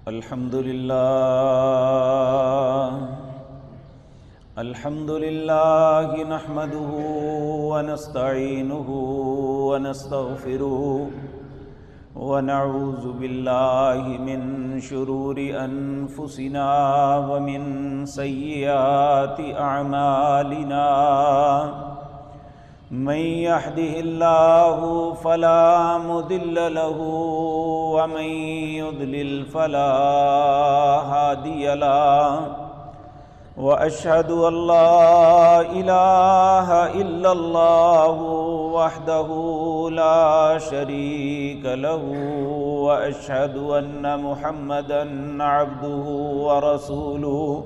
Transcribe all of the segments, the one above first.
الحمد لله نحمده ونستعينه ونستغفره ونعوذ بالله من شرور أنفسنا ومن سيئات أعمالنا من يهده الله فلا مضل له ومن يضلل فلا هادي له وأشهد أن لا إله إلا الله وحده لا شريك له وأشهد أن محمدًا عبده ورسوله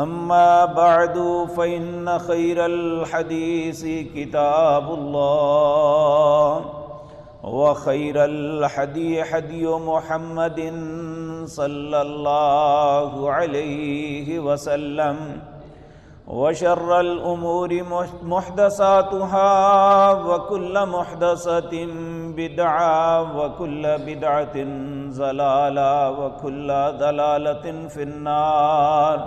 أما بعد فإن خير الحديث كتاب الله وخير الهدي هدي محمد صلى الله عليه وسلم وشر الأمور محدثاتها وكل محدثة بدعة وكل بدعة ضلالة وكل ضلالة في النار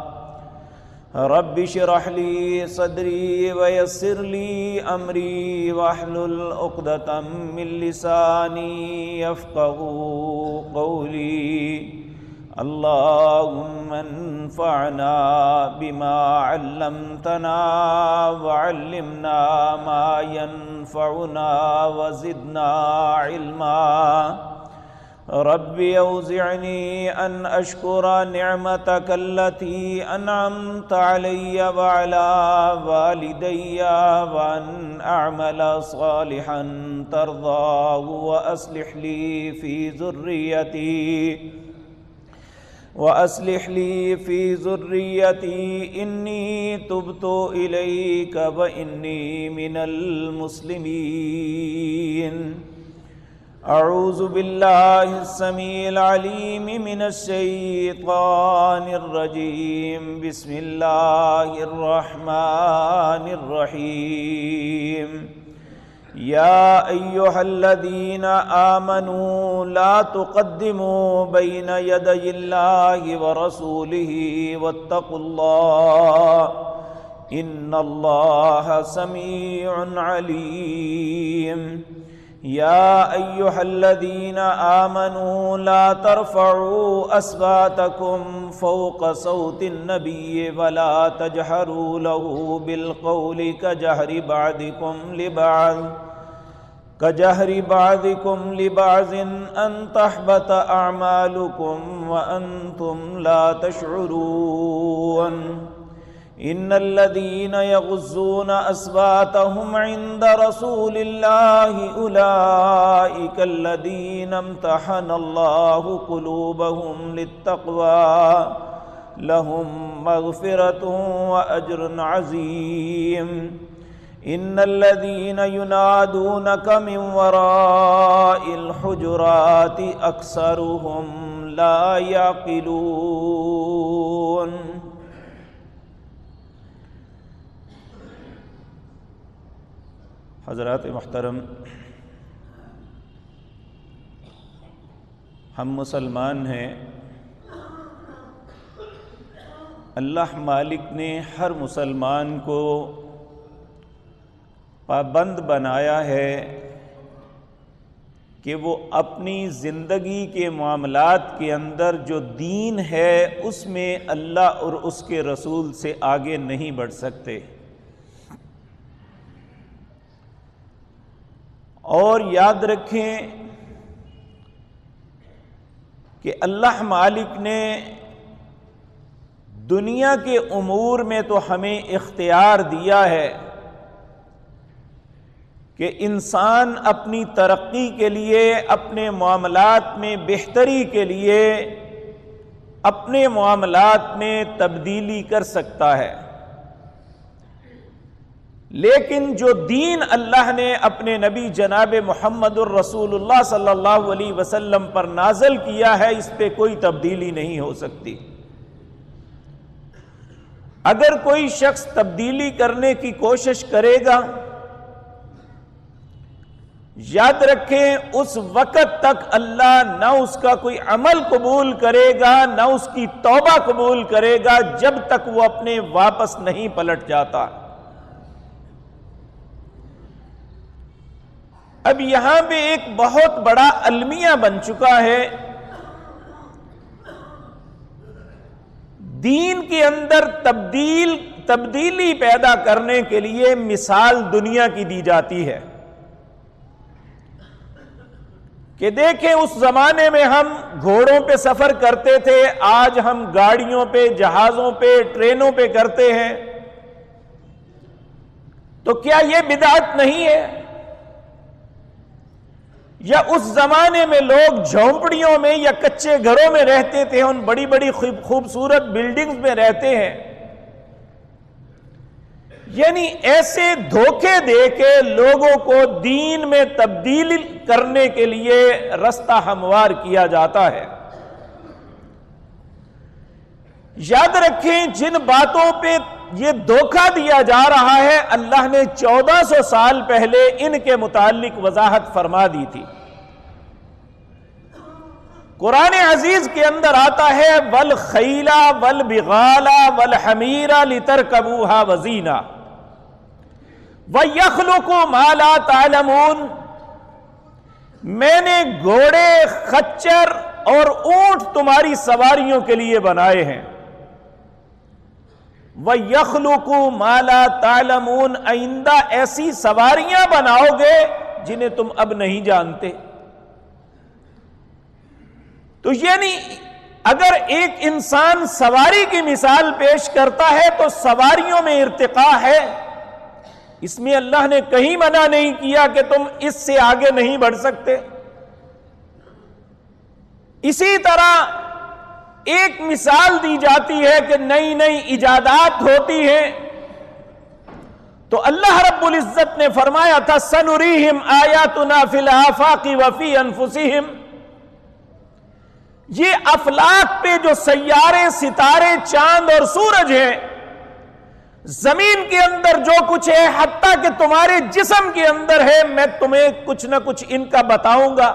رب اشرح لي صدري ويسر لي أمري واحلل عقدة من لساني يفقهوا قولي اللهم انفعنا بما علمتنا وعلمنا ما ينفعنا وزدنا علما رب اوزعني أن أشكر نعمتك التي أنعمت علي وعلى والدي وأن أعمل صالحا ترضاه وأصلح لي في ذريتي إني تبت إليك وإني من المسلمين أعوذ بالله السميع العليم من الشيطان الرجيم بسم الله الرحمن الرحيم يا أيها الذين آمنوا لا تقدموا بين يدي الله ورسوله واتقوا الله إن الله سميع عليم يا أيها الذين آمنوا لا ترفعوا أصواتكم فوق صوت النبي ولا تجهروا له بالقول كجهر بعضكم لبعض أن تحبط أعمالكم وأنتم لا تشعرون إن الذين يغضون أصواتهم عند رسول الله أولئك الذين امتحن الله قلوبهم للتقوى لهم مغفرة وأجر عظيم إن الذين ينادونك من وراء الحجرات أكثرهم لا يعقلون حضرات محترم، ہم مسلمان ہیں۔ اللہ مالک نے ہر مسلمان کو پابند بنایا ہے کہ وہ اپنی زندگی کے معاملات کے اندر جو دین ہے اس میں اللہ اور اس کے رسول سے آگے نہیں بڑھ سکتے، اور یاد رکھیں کہ اللہ مالک نے دنیا کے امور میں تو ہمیں اختیار دیا ہے کہ انسان اپنی ترقی کے لیے، اپنے معاملات میں بہتری کے لیے اپنے معاملات میں تبدیلی کر سکتا ہے، لیکن جو دین اللہ نے اپنے نبی جناب محمد الرسول اللہ صلی اللہ علیہ وسلم پر نازل کیا ہے اس پہ کوئی تبدیلی نہیں ہو سکتی۔ اگر کوئی شخص تبدیلی کرنے کی کوشش کرے گا یاد رکھیں اس وقت تک اللہ نہ اس کا کوئی عمل قبول کرے گا نہ اس کی توبہ قبول کرے گا جب تک وہ اپنے واپس نہیں پلٹ جاتا۔ اب یہاں پہ ایک بہت بڑا المیہ بن چکا ہے، دین کے اندر تبدیلی پیدا کرنے کے لیے مثال دنیا کی دی جاتی ہے کہ دیکھیں اس زمانے میں ہم گھوڑوں پہ سفر کرتے تھے، آج ہم گاڑیوں پہ، جہازوں پہ، ٹرینوں پہ کرتے ہیں، تو کیا یہ بدعت نہیں ہے؟ یا اس زمانے میں لوگ جھونپڑیوں میں یا کچے گھروں میں رہتے تھے، ان بڑی بڑی خوبصورت بلڈنگز میں رہتے ہیں، یعنی ایسے دھوکے دے کے لوگوں کو دین میں تبدیل کرنے کے لیے رستہ ہموار کیا جاتا ہے۔ یاد رکھیں جن باتوں پہ یہ دھوکہ دیا جا رہا ہے اللہ نے 1400 سال پہلے ان کے متعلق وضاحت فرما دی تھی۔ قرآن عزیز کے اندر آتا ہے وَالْخَيْلَ وَالْبِغَالَ وَالْحَمِيرَ لِتَرْكَبُوهَا وَزِينَةً وَيَخْلُقُ مَا لَا تَعْلَمُونَ، میں نے گھوڑے، خچر اور اونٹ تمہاری سواریوں کے لیے بنائے ہیں۔ وَيَخْلُقُ مَا لَا تَعْلَمُونَ، آئندہ ایسی سواریاں بناؤ گے جنہیں تم اب نہیں جانتے۔ تو یعنی اگر ایک انسان سواری کی مثال پیش کرتا ہے تو سواریوں میں ارتقاء ہے، اس میں اللہ نے کہیں منع نہیں کیا کہ تم اس سے آگے نہیں بڑھ سکتے۔ اسی طرح ایک مثال دی جاتی ہے کہ نئی نئی ایجادات ہوتی ہیں، تو اللہ رب العزت نے فرمایا تھا سنریہم آیاتنا فی الآفاق وفی انفسہم، یہ افلاک پہ جو سیارے، ستارے، چاند اور سورج ہیں، زمین کے اندر جو کچھ ہے، حتیٰ کہ تمہارے جسم کے اندر ہے، میں تمہیں کچھ نہ کچھ ان کا بتاؤں گا۔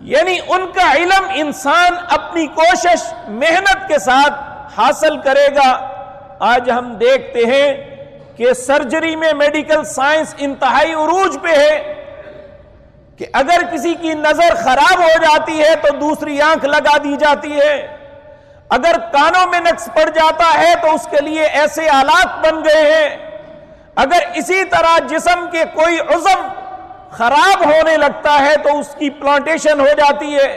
یعنی ان کا علم انسان اپنی کوشش، محنت کے ساتھ حاصل کرے گا۔ آج ہم دیکھتے ہیں کہ سرجری میں میڈیکل سائنس انتہائی عروج پہ ہے کہ اگر کسی کی نظر خراب ہو جاتی ہے تو دوسری آنکھ لگا دی جاتی ہے، اگر کانوں میں نقص پڑ جاتا ہے تو اس کے لیے ایسے آلات بن گئے ہیں، اگر اسی طرح جسم کے کوئی عضو خراب ہونے لگتا ہے تو اس کی پلانٹیشن ہو جاتی ہے۔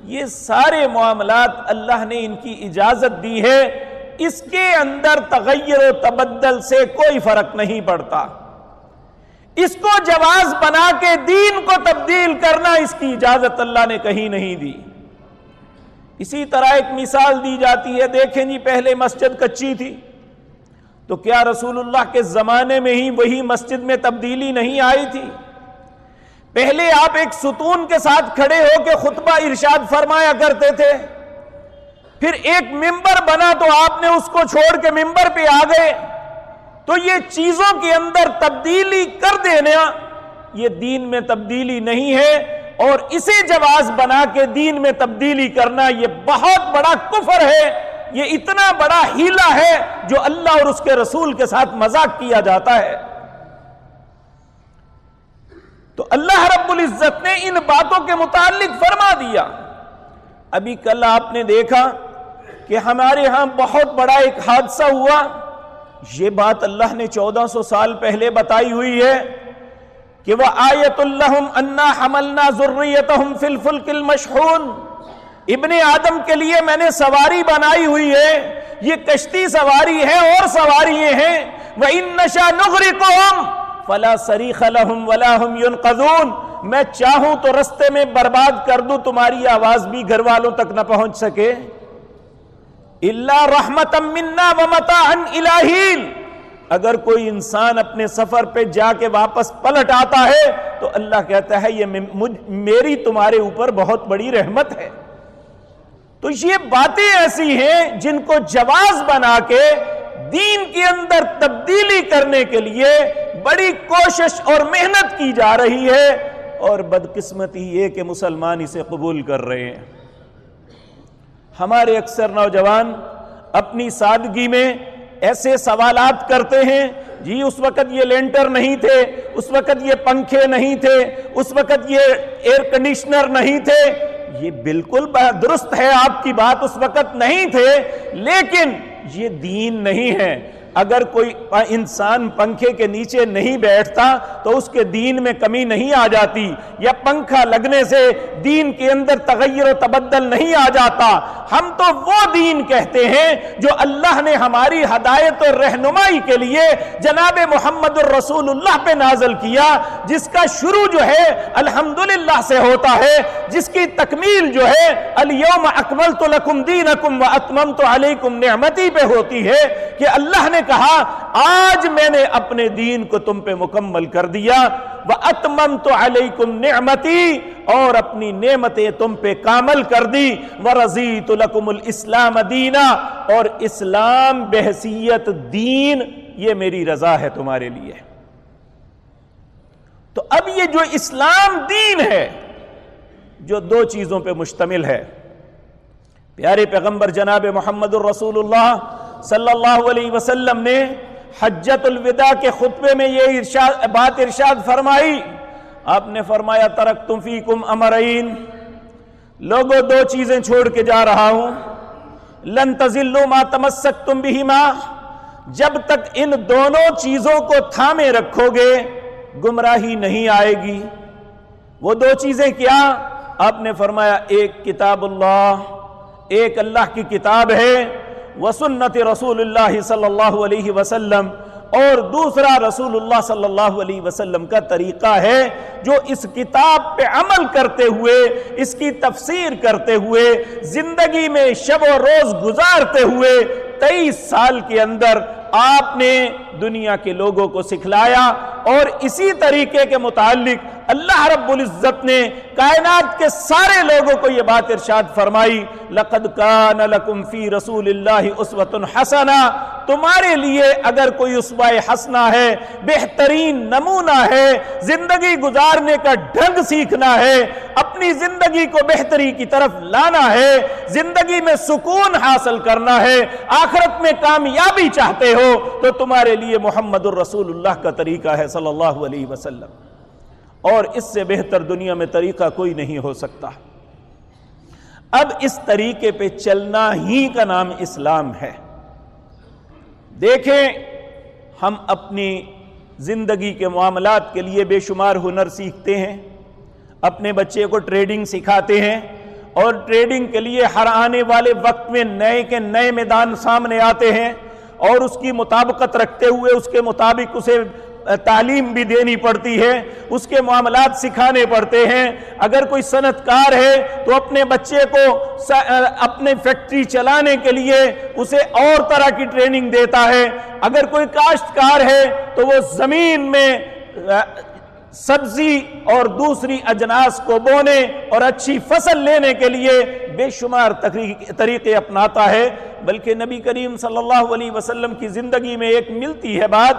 یہ سارے معاملات اللہ نے ان کی اجازت دی ہے، اس کے اندر تغیر و تبدل سے کوئی فرق نہیں پڑتا۔ اس کو جواز بنا کے دین کو تبدیل کرنا، اس کی اجازت اللہ نے کہیں نہیں دی۔ اسی طرح ایک مثال دی جاتی ہے، دیکھیں جی پہلے مسجد کچی تھی تو کیا رسول اللہ کے زمانے میں ہی وہی مسجد میں تبدیلی نہیں آئی تھی؟ پہلے آپ ایک ستون کے ساتھ کھڑے ہو کے خطبہ ارشاد فرمایا کرتے تھے، پھر ایک ممبر بنا تو آپ نے اس کو چھوڑ کے ممبر پہ آ گئے۔ تو یہ چیزوں کے اندر تبدیلی کر دینا یہ دین میں تبدیلی نہیں ہے، اور اسے جواز بنا کے دین میں تبدیلی کرنا یہ بہت بڑا کفر ہے، یہ اتنا بڑا ہیلا ہے جو اللہ اور اس کے رسول کے ساتھ مذاق کیا جاتا ہے۔ تو اللہ رب العزت نے ان باتوں کے متعلق فرما دیا۔ ابھی کل آپ نے دیکھا کہ ہمارے ہاں بہت بڑا ایک حادثہ ہوا، یہ بات اللہ نے 1400 سال پہلے بتائی ہوئی ہے کہ وَآیَةٌ لَهُمْ أَنَّا حَمَلْنَا ذُرِّيَّتَهُمْ فِي الْفُلْكِ الْمَشْحُونِ، ابن آدم کے لیے میں نے سواری بنائی ہوئی ہے، یہ کشتی سواری ہے اور سواریاں ہیں۔ وَإِن نَّشَأْ نُغْرِقْهُمْ فَلَا صَرِيخَ لَهُمْ وَلَا هُمْ يُنْقَذُونَ، میں چاہوں تو رستے میں برباد کر دوں، تمہاری آواز بھی گھر والوں تک نہ پہنچ سکے۔ إِلَّا رَحْمَةً مِنَّا وَمَتَاعًا إِلَىٰ حِينٍ، اگر کوئی انسان اپنے سفر پہ جا کے واپس پلٹ آتا ہے تو اللہ کہتا ہے یہ میری تمہارے اوپر بہت بڑی رحمت ہے۔ تو یہ باتیں ایسی ہیں جن کو جواز بنا کے دین کے اندر تبدیلی کرنے کے لیے بڑی کوشش اور محنت کی جا رہی ہے، اور بدقسمتی یہ کہ مسلمان اسے قبول کر رہے ہیں۔ ہمارے اکثر نوجوان اپنی سادگی میں ایسے سوالات کرتے ہیں، جی اس وقت یہ لینٹر نہیں تھے، اس وقت یہ پنکھے نہیں تھے، اس وقت یہ ایئر کنڈیشنر نہیں تھے۔ یہ بالکل درست ہے، آپ کی بات اس وقت نہیں تھے، لیکن یہ دین نہیں ہے۔ اگر کوئی انسان پنکھے کے نیچے نہیں بیٹھتا تو اس کے دین میں کمی نہیں آ جاتی، یا پنکھا لگنے سے دین کے اندر تغیر و تبدل نہیں آ جاتا۔ ہم تو وہ دین کہتے ہیں جو اللہ نے ہماری ہدایت اور رہنمائی کے لیے جناب محمد الرسول اللہ پہ نازل کیا، جس کا شروع جو ہے الحمدللہ سے ہوتا ہے، جس کی تکمیل جو ہے الیوم اکملت لکم دینکم واتممت علیکم نعمتی پہ ہوتی ہے، کہ اللہ نے کہا آج میں نے اپنے دین کو تم پہ مکمل کر دیا، وَأَتْمَمْتُ عَلَيْكُمْ نِعْمَتِي، اور اپنی نعمتیں تم پہ کامل کر دی، وَرَضِيتُ لَكُمُ الْإِسْلَامَ دِينًا، اور اسلام بحیثیت دین یہ میری رضا ہے تمہارے لیے۔ تو اب یہ جو اسلام دین ہے جو دو چیزوں پہ مشتمل ہے، پیارے پیغمبر جناب محمد الرسول اللہ صلی اللہ علیہ وسلم نے حجۃ الوداع کے خطبے میں یہ بات ارشاد فرمائی۔ آپ نے فرمایا ترکتم فیکم امرین، لوگوں دو چیزیں چھوڑ کے جا رہا ہوں، لن تضلوا ما تمسکتم بہما، جب تک ان دونوں چیزوں کو تھامے رکھو گے گمراہی نہیں آئے گی۔ وہ دو چیزیں کیا؟ آپ نے فرمایا ایک کتاب اللہ، ایک اللہ کی کتاب ہے، وسنت رسول اللہ صلی اللہ علیہ وسلم، اور دوسرا رسول اللہ صلی اللہ علیہ وسلم کا طریقہ ہے، جو اس کتاب پہ عمل کرتے ہوئے، اس کی تفسیر کرتے ہوئے، زندگی میں شب و روز گزارتے ہوئے 23 سال کے اندر آپ نے دنیا کے لوگوں کو سکھلایا، اور اسی طریقے کے متعلق اللہ رب العزت نے کائنات کے سارے لوگوں کو یہ بات ارشاد فرمائی، لَقَدْ كَانَ لَكُمْ فِي رَسُولِ اللَّهِ أُسْوَةٌ حَسَنَةٌ، تمہارے لیے اگر کوئی اسوہ حسنہ ہے، بہترین نمونہ ہے، زندگی گزارنے کا ڈھنگ سیکھنا ہے، اپنی زندگی کو بہتری کی طرف لانا ہے، زندگی میں سکون حاصل کرنا ہے، آخرت میں کامیابی چاہتے ہو، تو تمہارے لیے محمد الرسول اللہ کا طریقہ ہے صلی اللہ علیہ وسلم، اور اس سے بہتر دنیا میں طریقہ کوئی نہیں ہو سکتا۔ اب اس طریقے پہ چلنا ہی کا نام اسلام ہے۔ دیکھیں، ہم اپنی زندگی کے معاملات کے لیے بے شمار ہنر سیکھتے ہیں، اپنے بچے کو ٹریڈنگ سکھاتے ہیں، اور ٹریڈنگ کے لیے ہر آنے والے وقت میں نئے کے نئے میدان سامنے آتے ہیں، اور اس کی مطابقت رکھتے ہوئے اس کے مطابق اسے تعلیم بھی دینی پڑتی ہے، اس کے معاملات سکھانے پڑتے ہیں۔ اگر کوئی صنعت کار ہے تو اپنے بچے کو اپنے فیکٹری چلانے کے لیے اسے اور طرح کی ٹریننگ دیتا ہے۔ اگر کوئی کاشتکار ہے تو وہ زمین میں سبزی اور دوسری اجناس کو بونے اور اچھی فصل لینے کے لیے بے شمار طریقے اپناتا ہے۔ بلکہ نبی کریم صلی اللہ علیہ وسلم کی زندگی میں ایک ملتی ہے بات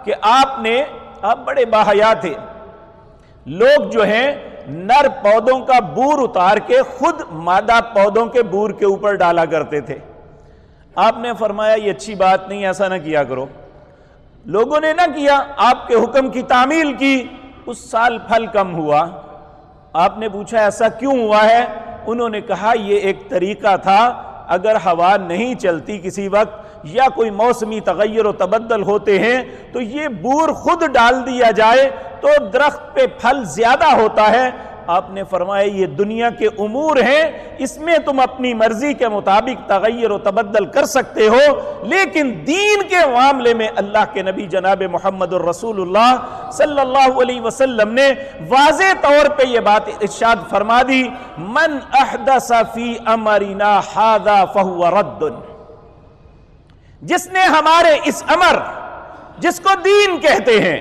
کہ آپ بڑے باحیا تھے۔ لوگ جو ہیں نر پودوں کا بور اتار کے خود مادہ پودوں کے بور کے اوپر ڈالا کرتے تھے۔ آپ نے فرمایا یہ اچھی بات نہیں، ایسا نہ کیا کرو۔ لوگوں نے نہ کیا، آپ کے حکم کی تعمیل کی، اس سال پھل کم ہوا۔ آپ نے پوچھا ایسا کیوں ہوا ہے؟ انہوں نے کہا یہ ایک طریقہ تھا، اگر ہوا نہیں چلتی کسی وقت یا کوئی موسمی تغیر و تبدل ہوتے ہیں تو یہ بور خود ڈال دیا جائے تو درخت پہ پھل زیادہ ہوتا ہے۔ آپ نے فرمایا یہ دنیا کے امور ہیں، اس میں تم اپنی مرضی کے مطابق تغیر و تبدل کر سکتے ہو، لیکن دین کے معاملے میں اللہ کے نبی جناب محمد الرسول اللہ صلی اللہ علیہ وسلم نے واضح طور پہ یہ بات ارشاد فرما دی، من احدث فی امرنا ھذا فہو رد، جس نے ہمارے اس امر، جس کو دین کہتے ہیں،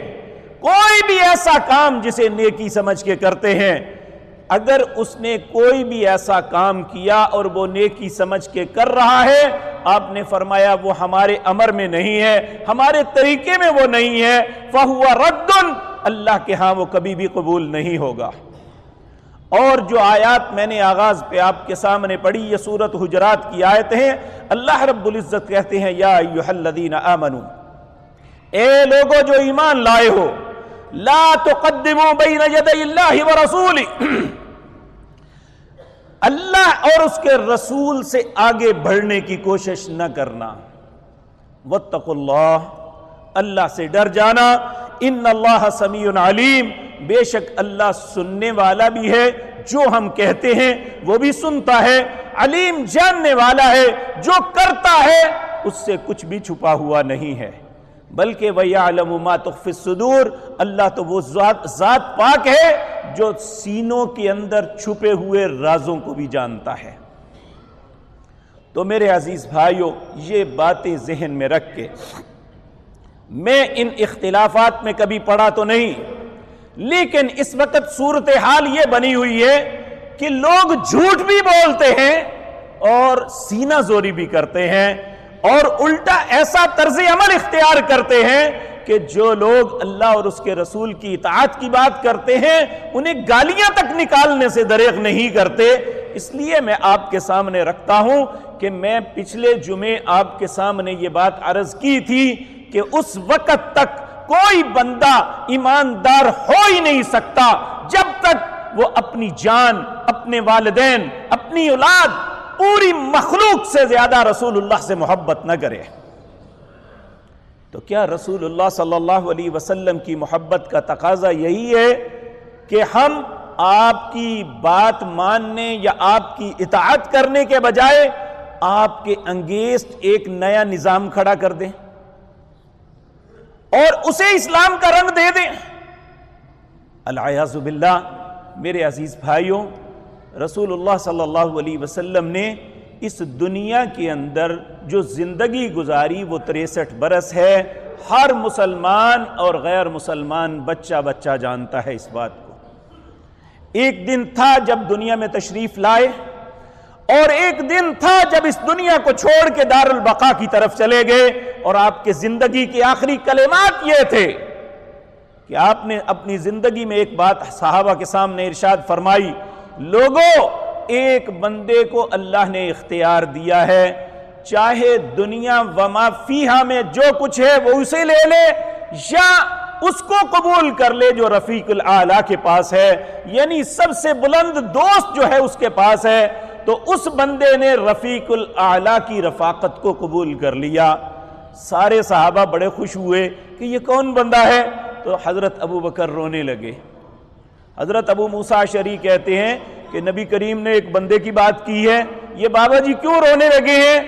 کوئی بھی ایسا کام جسے نیکی سمجھ کے کرتے ہیں، اگر اس نے کوئی بھی ایسا کام کیا اور وہ نیکی سمجھ کے کر رہا ہے، آپ نے فرمایا وہ ہمارے امر میں نہیں ہے، ہمارے طریقے میں وہ نہیں ہے، فَهُوَ رَدٌّ، اللہ کے ہاں وہ کبھی بھی قبول نہیں ہوگا۔ اور جو آیات میں نے آغاز پہ آپ کے سامنے پڑھی، یہ سورۃ حجرات کی آیت ہیں۔ اللہ رب العزت کہتے ہیں یا ایھا الذین آمنوا، اے لوگو جو ایمان لائے ہو، لا تقدموا بین یدی اللہ ورسولہ، اللہ اور اس کے رسول سے آگے بڑھنے کی کوشش نہ کرنا۔ واتقوا اللہ، اللہ سے ڈر جانا۔ ان اللہ سمیع علیم، بے شک اللہ سننے والا بھی ہے، جو ہم کہتے ہیں وہ بھی سنتا ہے، علیم جاننے والا ہے، جو کرتا ہے اس سے کچھ بھی چھپا ہوا نہیں ہے۔ بلکہ وَيَعْلَمُ مَا تُخْفِي الصُّدُورُ، اللہ تو وہ ذات پاک ہے جو سینوں کے اندر چھپے ہوئے رازوں کو بھی جانتا ہے۔ تو میرے عزیز بھائیو، یہ باتیں ذہن میں رکھ کے میں ان اختلافات میں کبھی پڑا تو نہیں، لیکن اس وقت صورتحال یہ بنی ہوئی ہے کہ لوگ جھوٹ بھی بولتے ہیں اور سینہ زوری بھی کرتے ہیں، اور الٹا ایسا طرز عمل اختیار کرتے ہیں کہ جو لوگ اللہ اور اس کے رسول کی اطاعت کی بات کرتے ہیں انہیں گالیاں تک نکالنے سے دریغ نہیں کرتے۔ اس لیے میں آپ کے سامنے رکھتا ہوں کہ میں پچھلے جمعے آپ کے سامنے یہ بات عرض کی تھی کہ اس وقت تک کوئی بندہ ایماندار ہو ہی نہیں سکتا جب تک وہ اپنی جان، اپنے والدین، اپنی اولاد، پوری مخلوق سے زیادہ رسول اللہ سے محبت نہ کرے۔ تو کیا رسول اللہ صلی اللہ علیہ وسلم کی محبت کا تقاضا یہی ہے کہ ہم آپ کی بات ماننے یا آپ کی اطاعت کرنے کے بجائے آپ کے انگیسٹ ایک نیا نظام کھڑا کر دیں اور اسے اسلام کا رنگ دے دیں؟ العیاذ باللہ۔ میرے عزیز بھائیوں، رسول اللہ صلی اللہ علیہ وسلم نے اس دنیا کے اندر جو زندگی گزاری وہ 63 برس ہے۔ ہر مسلمان اور غیر مسلمان بچہ بچہ جانتا ہے اس بات کو۔ ایک دن تھا جب دنیا میں تشریف لائے، اور ایک دن تھا جب اس دنیا کو چھوڑ کے دار البقاء کی طرف چلے گئے، اور آپ کے زندگی کے آخری کلمات یہ تھے کہ آپ نے اپنی زندگی میں ایک بات صحابہ کے سامنے ارشاد فرمائی، لوگو ایک بندے کو اللہ نے اختیار دیا ہے، چاہے دنیا وما فیہا میں جو کچھ ہے وہ اسے لے لے یا اس کو قبول کر لے جو رفیق الاعلیٰ کے پاس ہے، یعنی سب سے بلند دوست جو ہے اس کے پاس ہے۔ تو اس بندے نے رفیق الاعلیٰ کی رفاقت کو قبول کر لیا۔ سارے صحابہ بڑے خوش ہوئے کہ یہ کون بندہ ہے؟ تو حضرت ابو بکر رونے لگے۔ حضرت ابو موسیٰ اشعری کہتے ہیں کہ نبی کریم نے ایک بندے کی بات کی ہے، یہ بابا جی کیوں رونے لگے ہیں؟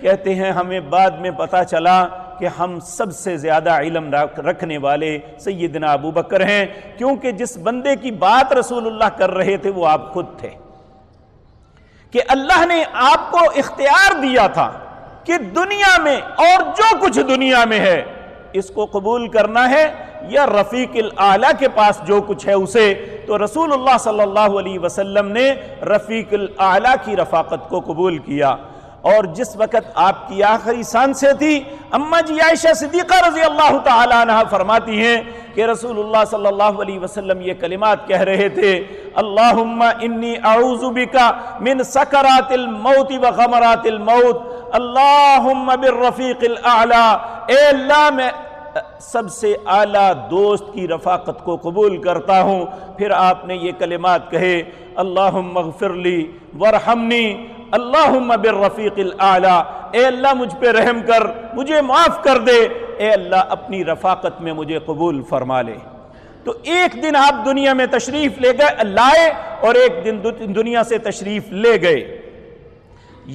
کہتے ہیں ہمیں بعد میں پتا چلا کہ ہم سب سے زیادہ علم رکھنے والے سیدنا ابو بکر ہیں، کیونکہ جس بندے کی بات رسول اللہ کر رہے تھے وہ آپ خود تھے، کہ اللہ نے آپ کو اختیار دیا تھا کہ دنیا میں اور جو کچھ دنیا میں ہے اس کو قبول کرنا ہے یا رفیق الاعلیٰ کے پاس جو کچھ ہے اسے۔ تو رسول اللہ صلی اللہ علیہ وسلم نے رفیق الاعلیٰ کی رفاقت کو قبول کیا۔ اور جس وقت آپ کی آخری سانسیں تھی، اماں جی عائشہ صدیقہ رضی اللہ تعالیٰ عنہ فرماتی ہیں کہ رسول اللہ صلی اللہ علیہ وسلم یہ کلمات کہہ رہے تھے، اللہم انی اعوذ بکا من سکرات الموت و غمرات الموت، اللہم بالرفیق الاعلیٰ، اے اللہ میں سب سے اعلیٰ دوست کی رفاقت کو قبول کرتا ہوں۔ پھر آپ نے یہ کلمات کہے، اللہم اغفر لی ورحمنی، اللہم بالرفیق الاعلیٰ، اے اللہ مجھ پہ رحم کر، مجھے معاف کر دے، اے اللہ اپنی رفاقت میں مجھے قبول فرما لے۔ تو ایک دن آپ دنیا میں تشریف لائے اور ایک دن دنیا سے تشریف لے گئے۔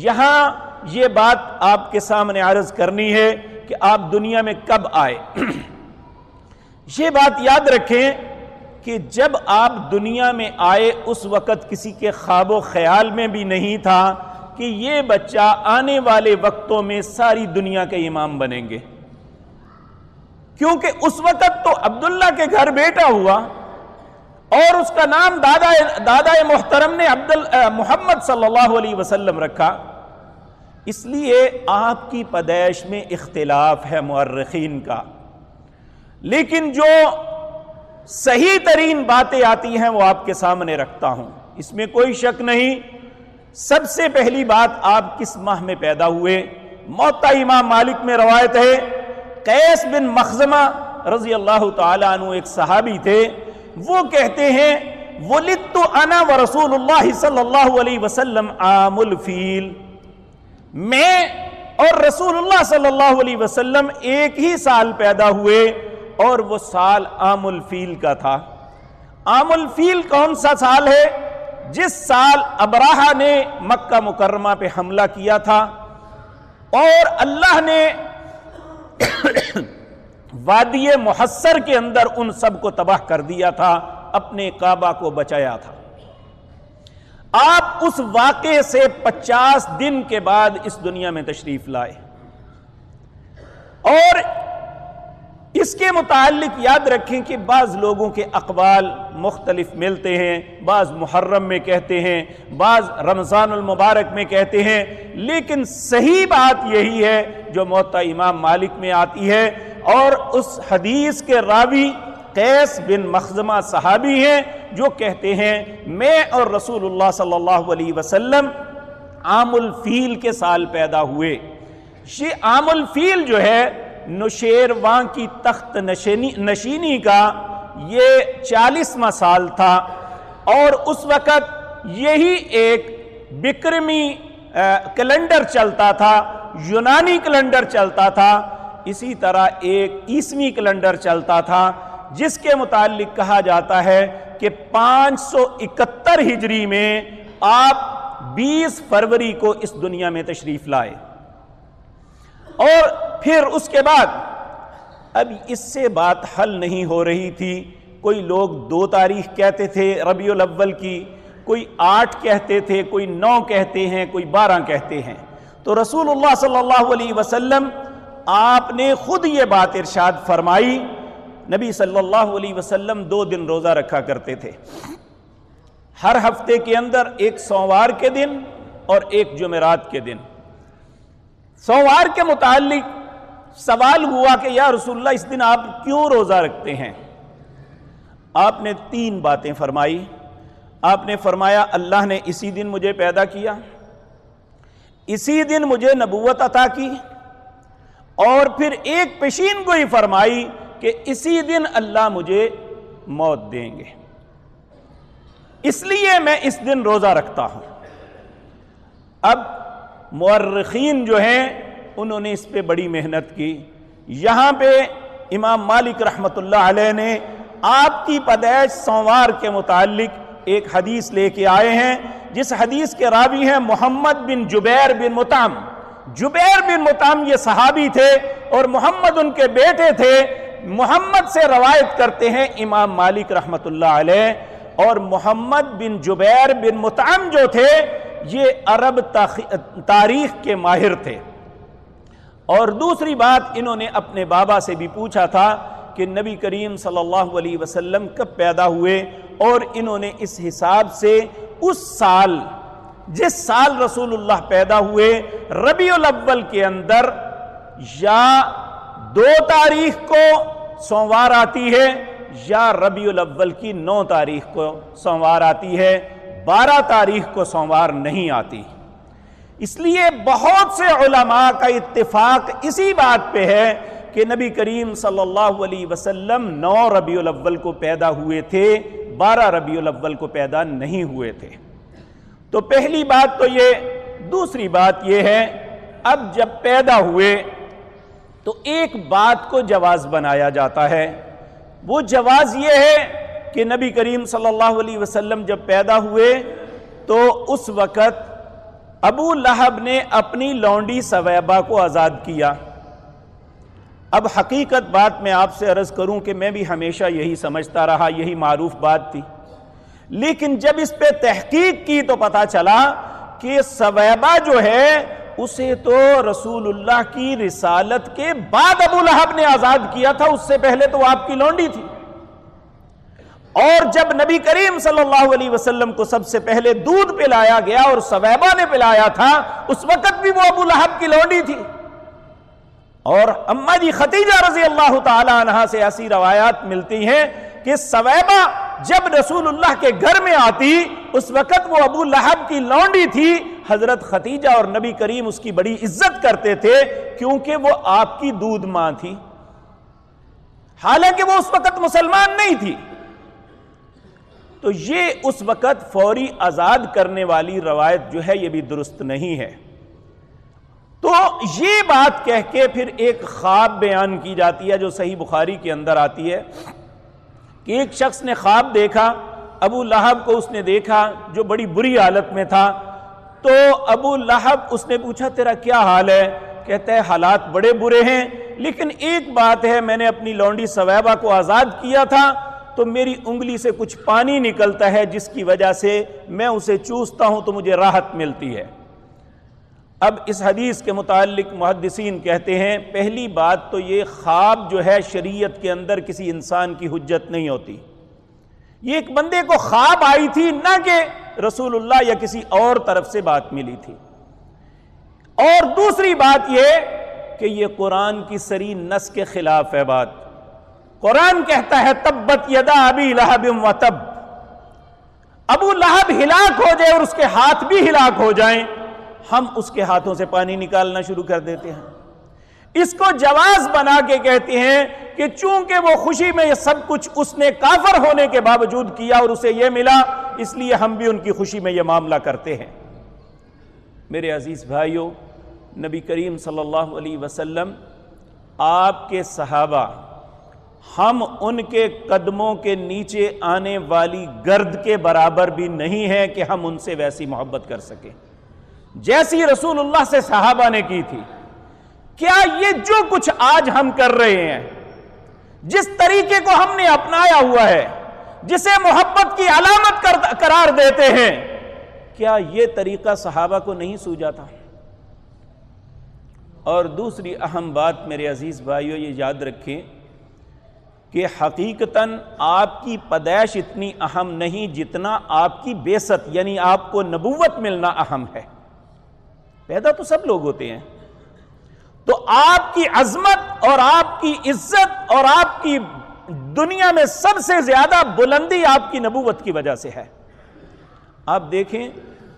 یہاں یہ بات آپ کے سامنے عرض کرنی ہے کہ آپ دنیا میں کب آئے۔ یہ بات یاد رکھیں کہ جب آپ دنیا میں آئے اس وقت کسی کے خواب و خیال میں بھی نہیں تھا کہ یہ بچہ آنے والے وقتوں میں ساری دنیا کے امام بنیں گے، کیونکہ اس وقت تو عبداللہ کے گھر بیٹا ہوا، اور اس کا نام دادا محترم نے محمد صلی اللہ علیہ وسلم رکھا، اس لیے آپ کی پیدائش میں اختلاف ہے مورخین کا، لیکن جو صحیح ترین باتیں آتی ہیں وہ آپ کے سامنے رکھتا ہوں، اس میں کوئی شک نہیں۔ سب سے پہلی بات، آپ کس ماہ میں پیدا ہوئے؟ موطا امام مالک میں روایت ہے، قیس بن مخزمہ رضی اللہ تعالیٰ عنہ ایک صحابی تھے، وہ کہتے ہیں ولدت انا ورسول اللہ صلی اللہ علیہ وسلم عام الفیل، میں اور رسول اللہ صلی اللہ علیہ وسلم ایک ہی سال پیدا ہوئے، اور وہ سال عام الفیل کا تھا۔ عام الفیل کون سا سال ہے؟ جس سال ابراہہ نے مکہ مکرمہ پہ حملہ کیا تھا اور اللہ نے وادی محصر کے اندر ان سب کو تباہ کر دیا تھا، اپنے کعبہ کو بچایا تھا۔ آپ اس واقعے سے 50 دن کے بعد اس دنیا میں تشریف لائے، اور اس کے متعلق یاد رکھیں کہ بعض لوگوں کے اقوال مختلف ملتے ہیں، بعض محرم میں کہتے ہیں، بعض رمضان المبارک میں کہتے ہیں، لیکن صحیح بات یہی ہے جو موطا امام مالک میں آتی ہے، اور اس حدیث کے راوی قیس بن مخزمہ صحابی ہیں جو کہتے ہیں میں اور رسول اللہ صلی اللہ علیہ وسلم عام الفیل کے سال پیدا ہوئے۔ یہ عام الفیل جو ہے نوشیروان کی تخت نشینی کا یہ 40واں سال تھا، اور اس وقت یہی ایک بکرمی کیلنڈر چلتا تھا، یونانی کیلنڈر چلتا تھا، اسی طرح ایک عیسوی کیلنڈر چلتا تھا جس کے متعلق کہا جاتا ہے کہ 571 ہجری میں آپ 20 فروری کو اس دنیا میں تشریف لائے، اور پھر اس کے بعد اب اس سے بات حل نہیں ہو رہی تھی۔ کوئی لوگ 2 تاریخ کہتے تھے ربیع الاول کی، کوئی 8 کہتے تھے، کوئی 9 کہتے ہیں، کوئی 12 کہتے ہیں۔ تو رسول اللہ صلی اللہ علیہ وسلم آپ نے خود یہ بات ارشاد فرمائی، نبی صلی اللہ علیہ وسلم 2 دن روزہ رکھا کرتے تھے، ہر ہفتے کے اندر ایک سوموار کے دن اور ایک جمعرات کے دن۔ سوموار کے متعلق سوال ہوا کہ یا رسول اللہ اس دن آپ کیوں روزہ رکھتے ہیں؟ آپ نے 3 باتیں فرمائی۔ آپ نے فرمایا اللہ نے اسی دن مجھے پیدا کیا، اسی دن مجھے نبوت عطا کی، اور پھر ایک پیشین گوئی فرمائی کہ اسی دن اللہ مجھے موت دیں گے، اس لیے میں اس دن روزہ رکھتا ہوں۔ اب مورخین جو ہیں انہوں نے اس پہ بڑی محنت کی۔ یہاں پہ امام مالک رحمۃ اللہ علیہ نے آپ کی پیدائش سوموار کے متعلق ایک حدیث لے کے آئے ہیں، جس حدیث کے راوی ہیں محمد بن جبیر بن مطعم۔ جبیر بن مطعم یہ صحابی تھے اور محمد ان کے بیٹے تھے۔ محمد سے روایت کرتے ہیں امام مالک رحمۃ اللہ علیہ، اور محمد بن جبیر بن مطعم جو تھے یہ عرب تاریخ کے ماہر تھے۔ اور دوسری بات، انہوں نے اپنے بابا سے بھی پوچھا تھا کہ نبی کریم صلی اللہ علیہ وسلم کب پیدا ہوئے، اور انہوں نے اس حساب سے اس سال جس سال رسول اللہ پیدا ہوئے ربیع الاول کے اندر یا 2 تاریخ کو سوموار آتی ہے یا ربیع الاول کی 9 تاریخ کو سوموار آتی ہے، 12 تاریخ کو سوموار نہیں آتی۔ اس لیے بہت سے علماء کا اتفاق اسی بات پہ ہے کہ نبی کریم صلی اللہ علیہ وسلم 9 ربیع الاول کو پیدا ہوئے تھے، 12 ربیع الاول کو پیدا نہیں ہوئے تھے۔ تو پہلی بات تو یہ۔ دوسری بات یہ ہے، اب جب پیدا ہوئے تو ایک بات کو جواز بنایا جاتا ہے، وہ جواز یہ ہے کہ نبی کریم صلی اللہ علیہ وسلم جب پیدا ہوئے تو اس وقت ابو لہب نے اپنی لونڈی سویبہ کو آزاد کیا۔ اب حقیقت بات میں آپ سے عرض کروں کہ میں بھی ہمیشہ یہی سمجھتا رہا، یہی معروف بات تھی، لیکن جب اس پہ تحقیق کی تو پتہ چلا کہ سویبہ جو ہے اسے تو رسول اللہ کی رسالت کے بعد ابو لہب نے آزاد کیا تھا، اس سے پہلے تو آپ کی لونڈی تھی۔ اور جب نبی کریم صلی اللہ علیہ وسلم کو سب سے پہلے دودھ پلایا گیا اور سویبہ نے پلایا تھا، اس وقت بھی وہ ابو لہب کی لونڈی تھی. اور اماں جی خدیجہ رضی اللہ تعالی عنہا سے ایسی روایات ملتی ہیں کہ سویبہ جب رسول اللہ کے گھر میں آتی اس وقت وہ ابو لہب کی لونڈی تھی. حضرت خدیجہ اور نبی کریم اس کی بڑی عزت کرتے تھے کیونکہ وہ آپ کی دودھ ماں تھی، حالانکہ وہ اس وقت مسلمان نہیں تھی. تو یہ اس وقت فوری آزاد کرنے والی روایت جو ہے یہ بھی درست نہیں ہے. تو یہ بات کہہ کے پھر ایک خواب بیان کی جاتی ہے جو صحیح بخاری کے اندر آتی ہے کہ ایک شخص نے خواب دیکھا، ابو لہب کو اس نے دیکھا جو بڑی بری حالت میں تھا. تو ابو لہب اس نے پوچھا تیرا کیا حال ہے؟ کہتا ہے حالات بڑے برے ہیں، لیکن ایک بات ہے، میں نے اپنی لونڈی سویبہ کو آزاد کیا تھا تو میری انگلی سے کچھ پانی نکلتا ہے جس کی وجہ سے میں اسے چوستا ہوں تو مجھے راحت ملتی ہے. اب اس حدیث کے متعلق محدثین کہتے ہیں پہلی بات تو یہ خواب جو ہے شریعت کے اندر کسی انسان کی حجت نہیں ہوتی. یہ ایک بندے کو خواب آئی تھی، نہ کہ رسول اللہ یا کسی اور طرف سے بات ملی تھی. اور دوسری بات یہ کہ یہ قرآن کی صریح نص کے خلاف ہے بات. قرآن کہتا ہے تبت یدا ابی لہب وتب، ابو لہب ہلاک ہو جائے اور اس کے ہاتھ بھی ہلاک ہو جائیں، ہم اس کے ہاتھوں سے پانی نکالنا شروع کر دیتے ہیں. اس کو جواز بنا کے کہتے ہیں کہ چونکہ وہ خوشی میں یہ سب کچھ اس نے کافر ہونے کے باوجود کیا اور اسے یہ ملا، اس لیے ہم بھی ان کی خوشی میں یہ معاملہ کرتے ہیں. میرے عزیز بھائیوں، نبی کریم صلی اللہ علیہ وسلم، آپ کے صحابہ، ہم ان کے قدموں کے نیچے آنے والی گرد کے برابر بھی نہیں ہیں کہ ہم ان سے ویسی محبت کر سکیں جیسی رسول اللہ سے صحابہ نے کی تھی. کیا یہ جو کچھ آج ہم کر رہے ہیں، جس طریقے کو ہم نے اپنایا ہوا ہے، جسے محبت کی علامت قرار دیتے ہیں، کیا یہ طریقہ صحابہ کو نہیں سوجا تھا؟ اور دوسری اہم بات میرے عزیز بھائیوں یہ یاد رکھیں کہ حقیقتاً آپ کی پیدائش اتنی اہم نہیں جتنا آپ کی بعثت یعنی آپ کو نبوت ملنا اہم ہے. پیدا تو سب لوگ ہوتے ہیں، تو آپ کی عظمت اور آپ کی عزت اور آپ کی دنیا میں سب سے زیادہ بلندی آپ کی نبوت کی وجہ سے ہے. آپ دیکھیں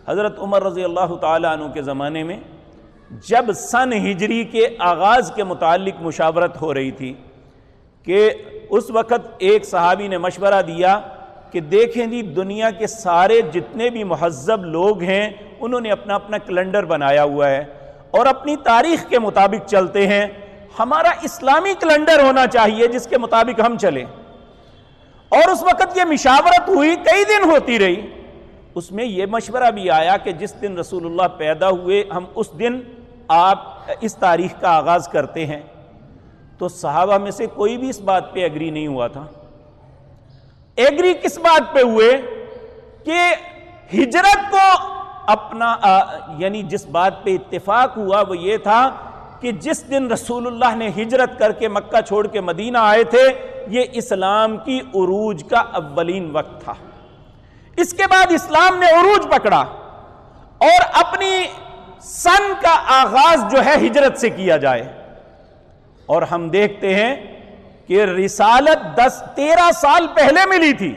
حضرت عمر رضی اللہ تعالیٰ عنہ کے زمانے میں جب سن ہجری کے آغاز کے متعلق مشاورت ہو رہی تھی کہ اس وقت ایک صحابی نے مشورہ دیا کہ دیکھیں جی دنیا کے سارے جتنے بھی مہذب لوگ ہیں انہوں نے اپنا اپنا کیلنڈر بنایا ہوا ہے اور اپنی تاریخ کے مطابق چلتے ہیں، ہمارا اسلامی کیلنڈر ہونا چاہیے جس کے مطابق ہم چلیں. اور اس وقت یہ مشاورت ہوئی، کئی دن ہوتی رہی. اس میں یہ مشورہ بھی آیا کہ جس دن رسول اللہ پیدا ہوئے ہم اس دن آپ اس تاریخ کا آغاز کرتے ہیں. تو صحابہ میں سے کوئی بھی اس بات پہ ایگری نہیں ہوا تھا. ایگری کس بات پہ ہوئے کہ ہجرت کو اپنا یعنی جس بات پہ اتفاق ہوا وہ یہ تھا کہ جس دن رسول اللہ نے ہجرت کر کے مکہ چھوڑ کے مدینہ آئے تھے یہ اسلام کی عروج کا اولین وقت تھا. اس کے بعد اسلام نے عروج پکڑا اور اپنی سن کا آغاز جو ہے ہجرت سے کیا جائے. اور ہم دیکھتے ہیں کہ رسالت 13 سال پہلے ملی تھی.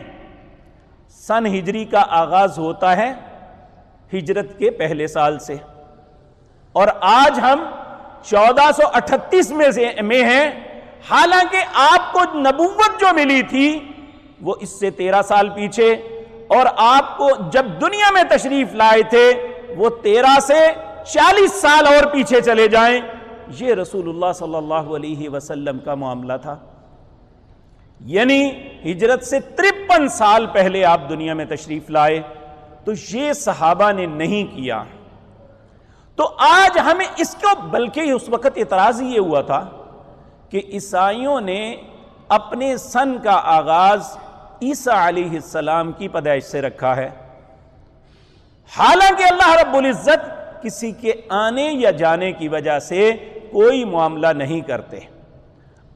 سن ہجری کا آغاز ہوتا ہے ہجرت کے پہلے سال سے، اور آج ہم 1438 میں ہیں، حالانکہ آپ کو نبوت جو ملی تھی وہ اس سے 13 سال پیچھے، اور آپ کو جب دنیا میں تشریف لائے تھے وہ 13 سے 40 سال اور پیچھے چلے جائیں. یہ رسول اللہ صلی اللہ علیہ وسلم کا معاملہ تھا. یعنی ہجرت سے 53 سال پہلے آپ دنیا میں تشریف لائے، تو یہ صحابہ نے نہیں کیا. تو آج ہمیں اس کو بلکہ اس وقت اعتراض یہ ہوا تھا کہ عیسائیوں نے اپنے سن کا آغاز عیسیٰ علیہ السلام کی پیدائش سے رکھا ہے، حالانکہ اللہ رب العزت کسی کے آنے یا جانے کی وجہ سے کوئی معاملہ نہیں کرتے.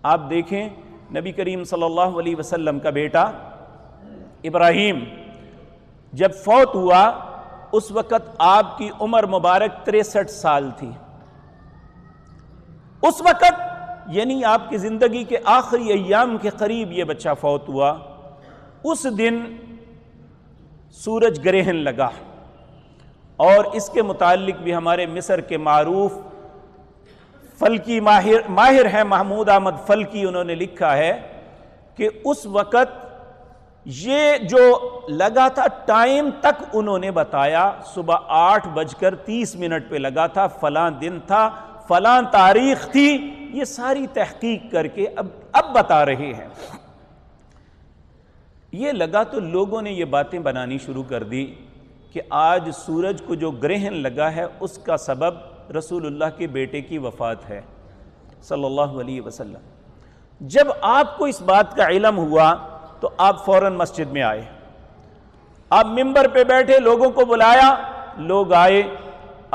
آپ دیکھیں نبی کریم صلی اللہ علیہ وسلم کا بیٹا ابراہیم جب فوت ہوا اس وقت آپ کی عمر مبارک 63 سال تھی. اس وقت یعنی آپ کی زندگی کے آخری ایام کے قریب یہ بچہ فوت ہوا. اس دن سورج گرہن لگا اور اس کے متعلق بھی ہمارے مصر کے معروف فلکی ماہر ہیں محمود احمد فلکی، انہوں نے لکھا ہے کہ اس وقت یہ جو لگا تھا ٹائم تک انہوں نے بتایا، صبح 8:30 پہ لگا تھا، فلاں دن تھا، فلاں تاریخ تھی، یہ ساری تحقیق کر کے اب بتا رہے ہیں. یہ لگا تو لوگوں نے یہ باتیں بنانی شروع کر دی کہ آج سورج کو جو گرہن لگا ہے اس کا سبب رسول اللہ کے بیٹے کی وفات ہے صلی اللہ علیہ وسلم. جب آپ کو اس بات کا علم ہوا تو آپ فوراً مسجد میں آئے، آپ ممبر پہ بیٹھے، لوگوں کو بلایا، لوگ آئے،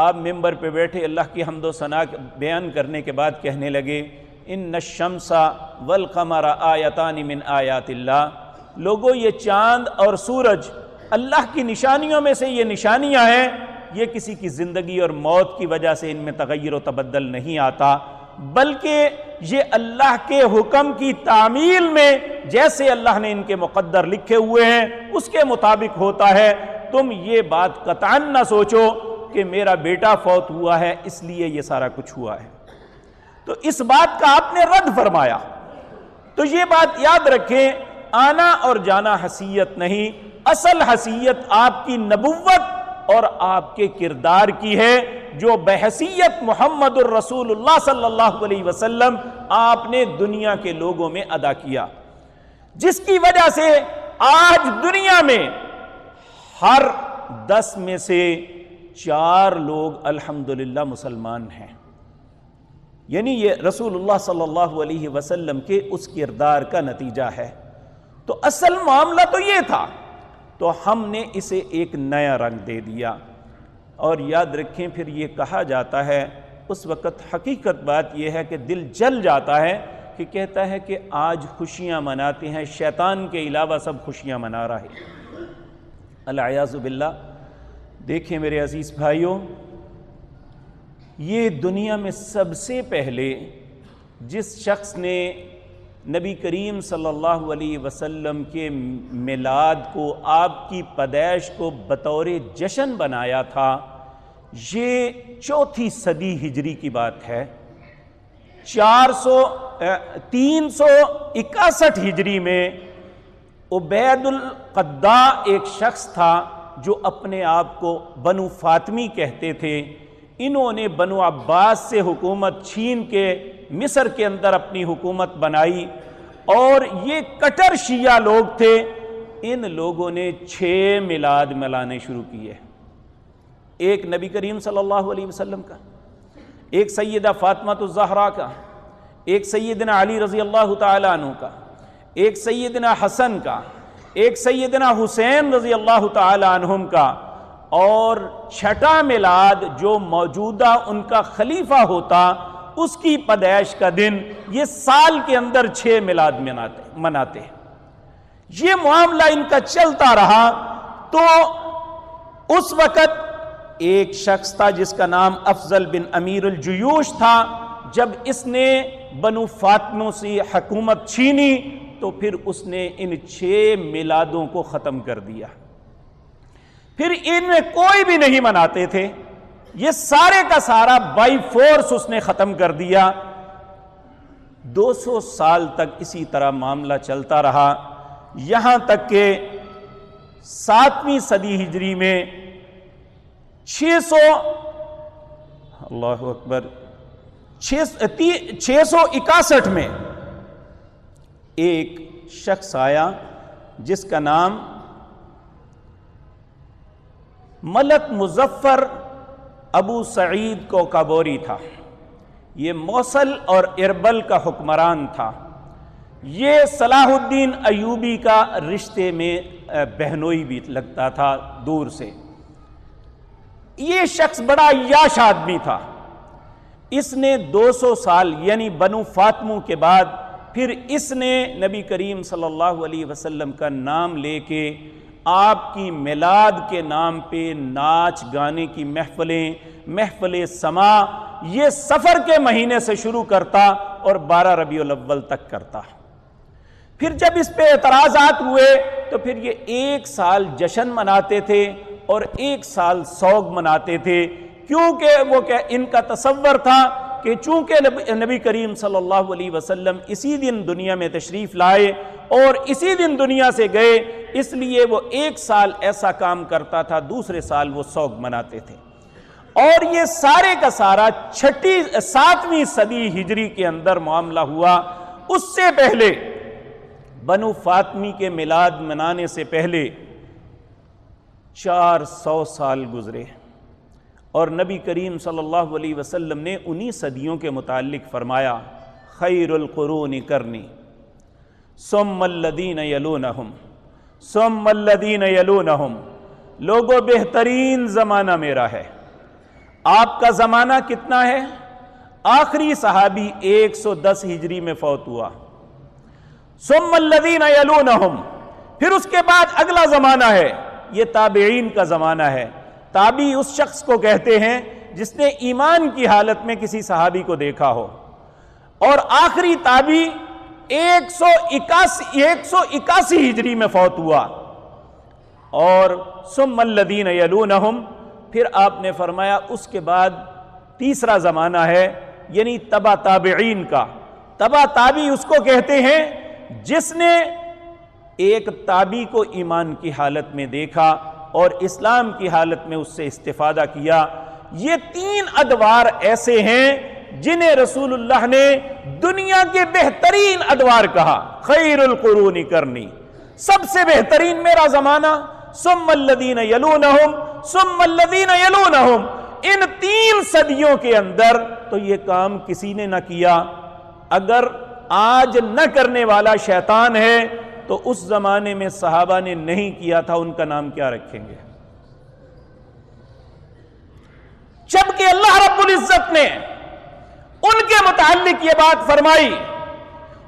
آپ ممبر پہ بیٹھے، اللہ کی حمد و ثنا بیان کرنے کے بعد کہنے لگے ان الشمس والقمر آیتان من آیات اللہ. لوگوں یہ چاند اور سورج اللہ کی نشانیوں میں سے یہ نشانیاں ہیں، یہ کسی کی زندگی اور موت کی وجہ سے ان میں تغیر و تبدل نہیں آتا، بلکہ یہ اللہ کے حکم کی تعمیل میں جیسے اللہ نے ان کے مقدر لکھے ہوئے ہیں اس کے مطابق ہوتا ہے. تم یہ بات قطعاً نہ سوچو کہ میرا بیٹا فوت ہوا ہے اس لیے یہ سارا کچھ ہوا ہے. تو اس بات کا آپ نے رد فرمایا. تو یہ بات یاد رکھیں، آنا اور جانا حیثیت نہیں، اصل حیثیت آپ کی نبوت اور آپ کے کردار کی ہے جو بحیثیت محمد الرسول اللہ صلی اللہ علیہ وسلم آپ نے دنیا کے لوگوں میں ادا کیا، جس کی وجہ سے آج دنیا میں ہر 10 میں سے 4 لوگ الحمدللہ مسلمان ہیں. یعنی یہ رسول اللہ صلی اللہ علیہ وسلم کے اس کردار کا نتیجہ ہے. تو اصل معاملہ تو یہ تھا، تو ہم نے اسے ایک نیا رنگ دے دیا. اور یاد رکھیں پھر یہ کہا جاتا ہے اس وقت حقیقت بات یہ ہے کہ دل جل جاتا ہے کہ کہتا ہے کہ آج خوشیاں مناتے ہیں، شیطان کے علاوہ سب خوشیاں منا رہے ہیں. العیاذ باللہ. دیکھیں میرے عزیز بھائیوں، یہ دنیا میں سب سے پہلے جس شخص نے نبی کریم صلی اللہ علیہ وسلم کے میلاد کو، آپ کی پیدائش کو بطور جشن بنایا تھا، یہ 4 صدی ہجری کی بات ہے. 361 ہجری میں عبید القداء ایک شخص تھا جو اپنے آپ کو بنو فاطمی کہتے تھے. انہوں نے بنو عباس سے حکومت چھین کے مصر کے اندر اپنی حکومت بنائی اور یہ کٹر شیعہ لوگ تھے. ان لوگوں نے 6 میلاد ملانے شروع کیے، ایک نبی کریم صلی اللہ علیہ وسلم کا، ایک سیدہ فاطمہ الزہرا کا، ایک سیدنا علی رضی اللہ تعالیٰ عنہ کا، ایک سیدنا حسن کا، ایک سیدنا حسین رضی اللہ تعالیٰ عنہم کا، اور 6واں میلاد جو موجودہ ان کا خلیفہ ہوتا اس کی پیدائش کا دن. یہ سال کے اندر 6 میلاد مناتے. یہ معاملہ ان کا چلتا رہا. تو اس وقت ایک شخص تھا جس کا نام افضل بن امیر الجیوش تھا. جب اس نے بنو فاطموں سے حکومت چھینی تو پھر اس نے ان 6 میلادوں کو ختم کر دیا. پھر ان میں کوئی بھی نہیں مناتے تھے، یہ سارے کا سارا بائی فورس اس نے ختم کر دیا. 200 سال تک اسی طرح معاملہ چلتا رہا، یہاں تک کہ 7ویں صدی ہجری میں 661 میں ایک شخص آیا جس کا نام ملک مظفر ابو سعید کوکابوری تھا. یہ موصل اور اربل کا حکمران تھا. یہ صلاح الدین ایوبی کا رشتے میں بہنوئی بھی لگتا تھا دور سے. یہ شخص بڑا عیاش آدمی تھا. اس نے 200 سال یعنی بنو فاطموں کے بعد پھر اس نے نبی کریم صلی اللہ علیہ وسلم کا نام لے کے آپ کی میلاد کے نام پہ ناچ گانے کی محفل سما یہ سفر کے مہینے سے شروع کرتا اور 12 ربیع الاول تک کرتا۔ پھر جب اس پہ اعتراضات ہوئے تو پھر یہ 1 سال جشن مناتے تھے اور 1 سال سوگ مناتے تھے، کیونکہ وہ ان کا تصور تھا کہ چونکہ نبی کریم صلی اللہ علیہ وسلم اسی دن دنیا میں تشریف لائے اور اسی دن دنیا سے گئے، اس لیے وہ 1 سال ایسا کام کرتا تھا، دوسرے سال وہ سوگ مناتے تھے۔ اور یہ سارے کا سارا 7ویں صدی ہجری کے اندر معاملہ ہوا۔ اس سے پہلے بنو فاطمی کے میلاد منانے سے پہلے 400 سال گزرے، اور نبی کریم صلی اللہ علیہ وسلم نے انہی صدیوں کے متعلق فرمایا، خیر القرون کرنی ثم الذین یلونہم ثم الذین یلونہم، لوگوں بہترین زمانہ میرا ہے۔ آپ کا زمانہ کتنا ہے؟ آخری صحابی 110 ہجری میں فوت ہوا۔ ثم الذین یلونہم، پھر اس کے بعد اگلا زمانہ ہے، یہ تابعین کا زمانہ ہے۔ تابعی اس شخص کو کہتے ہیں جس نے ایمان کی حالت میں کسی صحابی کو دیکھا ہو، اور آخری تابعی 181 ہجری میں فوت ہوا۔ اور ثم الذین یلونہم، پھر آپ نے فرمایا اس کے بعد تیسرا زمانہ ہے، یعنی تبع تابعین کا۔ تبع تابعی اس کو کہتے ہیں جس نے ایک تابعی کو ایمان کی حالت میں دیکھا اور اسلام کی حالت میں اس سے استفادہ کیا۔ یہ 3 ادوار ایسے ہیں جنہیں رسول اللہ نے دنیا کے بہترین ادوار کہا، خیر القرون کرنی، سب سے بہترین میرا زمانہ، ثم الذین یلونہم ثم الذین یلونہم۔ ان 3 صدیوں کے اندر تو یہ کام کسی نے نہ کیا۔ اگر آج نہ کرنے والا شیطان ہے تو اس زمانے میں صحابہ نے نہیں کیا تھا، ان کا نام کیا رکھیں گے؟ جبکہ اللہ رب العزت نے ان کے متعلق یہ بات فرمائی،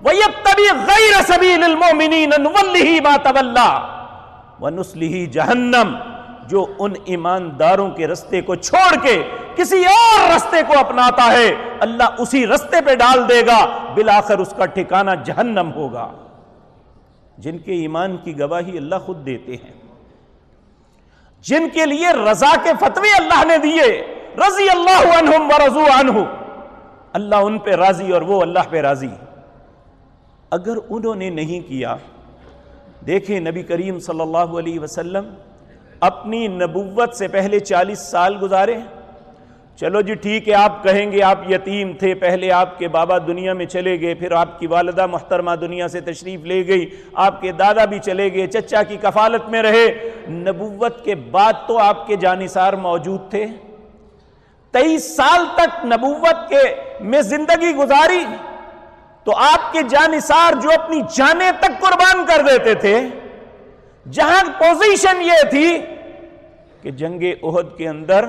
وَيَتَّبِعْ غَيْرَ سَبِيلِ الْمُؤْمِنِينَ نُوَلِّهِ مَا تَوَلَّىٰ وَنُصْلِهِ جَهَنَّمَ، جو ان ایمانداروں کے رستے کو چھوڑ کے کسی اور رستے کو اپناتا ہے، اللہ اسی رستے پہ ڈال دے گا، بالآخر اس کا ٹھکانہ جہنم ہوگا۔ جن کے ایمان کی گواہی اللہ خود دیتے ہیں، جن کے لیے رضا کے فتوے اللہ نے دیے، رضی اللہ عنہم ورضوا عنہ، اللہ ان پہ راضی اور وہ اللہ پہ راضی۔ اگر انہوں نے نہیں کیا، دیکھیں نبی کریم صلی اللہ علیہ وسلم اپنی نبوت سے پہلے 40 سال گزارے۔ چلو جی ٹھیک ہے، آپ کہیں گے آپ یتیم تھے، پہلے آپ کے بابا دنیا میں چلے گئے، پھر آپ کی والدہ محترمہ دنیا سے تشریف لے گئی، آپ کے دادا بھی چلے گئے، چچا کی کفالت میں رہے، نبوت کے بعد تو آپ کے جانثار موجود تھے۔ 23 سال تک نبوت میں زندگی گزاری تو آپ کے جانثار جو اپنی جانیں تک قربان کر دیتے تھے، جہاں پوزیشن یہ تھی کہ جنگ احد کے اندر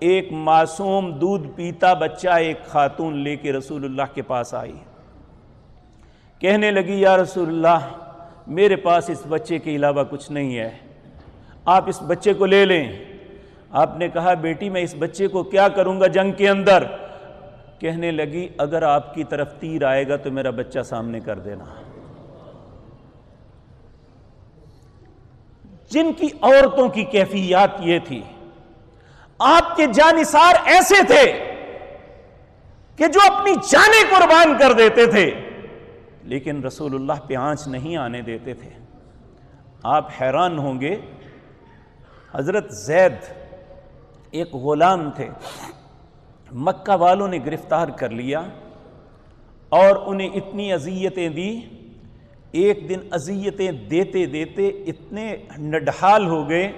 ایک معصوم دودھ پیتا بچہ ایک خاتون لے کے رسول اللہ کے پاس آئی، کہنے لگی یا رسول اللہ میرے پاس اس بچے کے علاوہ کچھ نہیں ہے، آپ اس بچے کو لے لیں۔ آپ نے کہا بیٹی میں اس بچے کو کیا کروں گا جنگ کے اندر؟ کہنے لگی اگر آپ کی طرف تیر آئے گا تو میرا بچہ سامنے کر دینا۔ جن کی عورتوں کی کیفیات یہ تھی، آپ کے جانثار ایسے تھے کہ جو اپنی جانیں قربان کر دیتے تھے، لیکن رسول اللہ پہ آنچ نہیں آنے دیتے تھے۔ آپ حیران ہوں گے، حضرت زید ایک غلام تھے، مکہ والوں نے گرفتار کر لیا اور انہیں اتنی اذیتیں دی، ایک دن اذیتیں دیتے دیتے اتنے نڈھال ہو گئے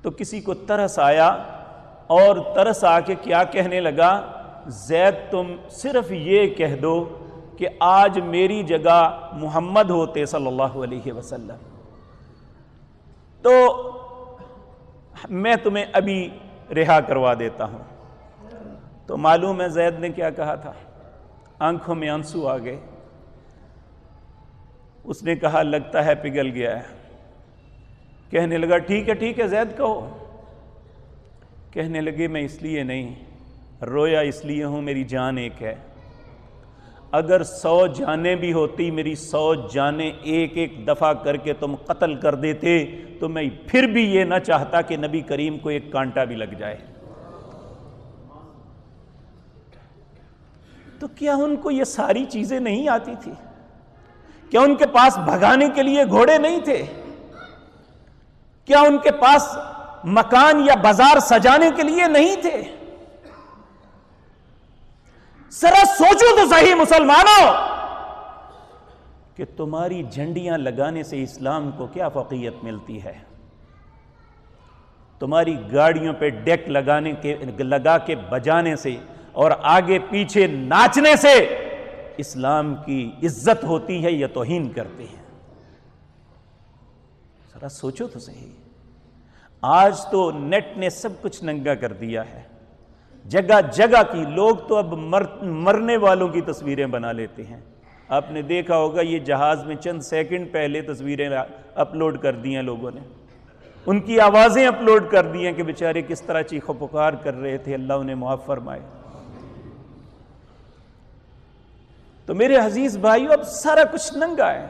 تو کسی کو ترس آیا، اور ترس آ کے کیا کہنے لگا، زید تم صرف یہ کہہ دو کہ آج میری جگہ محمد ہوتے صلی اللہ علیہ وسلم تو میں تمہیں ابھی رہا کروا دیتا ہوں۔ تو معلوم ہے زید نے کیا کہا تھا، آنکھوں میں آنسو آ گئے، اس نے کہا لگتا ہے پگھل گیا ہے۔ کہنے لگا ٹھیک ہے زید کہو۔ کہنے لگے میں اس لیے نہیں رویا، اس لیے ہوں میری جان ایک ہے، اگر 100 جانیں بھی ہوتی، میری 100 جانیں ایک ایک دفعہ کر کے تم قتل کر دیتے تو میں پھر بھی یہ نہ چاہتا کہ نبی کریم کو ایک کانٹا بھی لگ جائے۔ تو کیا ان کو یہ ساری چیزیں نہیں آتی تھی؟ کیا ان کے پاس بھگانے کے لیے گھوڑے نہیں تھے؟ کیا ان کے پاس مکان یا بازار سجانے کے لیے نہیں تھے؟ ذرا سوچو تو صحیح مسلمانوں کہ تمہاری جھنڈیاں لگانے سے اسلام کو کیا فوقیت ملتی ہے؟ تمہاری گاڑیوں پہ ڈیک لگا کے بجانے سے اور آگے پیچھے ناچنے سے اسلام کی عزت ہوتی ہے یا توہین کرتے ہیں؟ ذرا سوچو تو صحیح۔ آج تو نیٹ نے سب کچھ ننگا کر دیا ہے، جگہ جگہ کی لوگ تو اب مرنے والوں کی تصویریں بنا لیتے ہیں۔ آپ نے دیکھا ہوگا یہ جہاز میں چند سیکنڈ پہلے تصویریں اپلوڈ کر دی ہیں لوگوں نے، ان کی آوازیں اپلوڈ کر دی ہیں کہ بیچارے کس طرح چیخ و پکار کر رہے تھے، اللہ انہیں معاف فرمائے۔ تو میرے عزیز بھائیو اب سارا کچھ ننگا ہے۔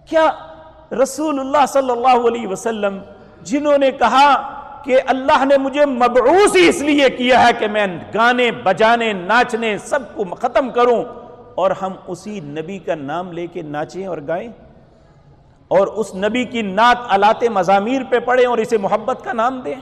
کیا رسول اللہ صلی اللہ علیہ وسلم جنہوں نے کہا کہ اللہ نے مجھے مبعوث ہی اس لیے کیا ہے کہ میں گانے بجانے ناچنے سب کو ختم کروں، اور ہم اسی نبی کا نام لے کے ناچیں اور گائیں اور اس نبی کی نعت آلات مزامیر پہ پڑھیں اور اسے محبت کا نام دیں؟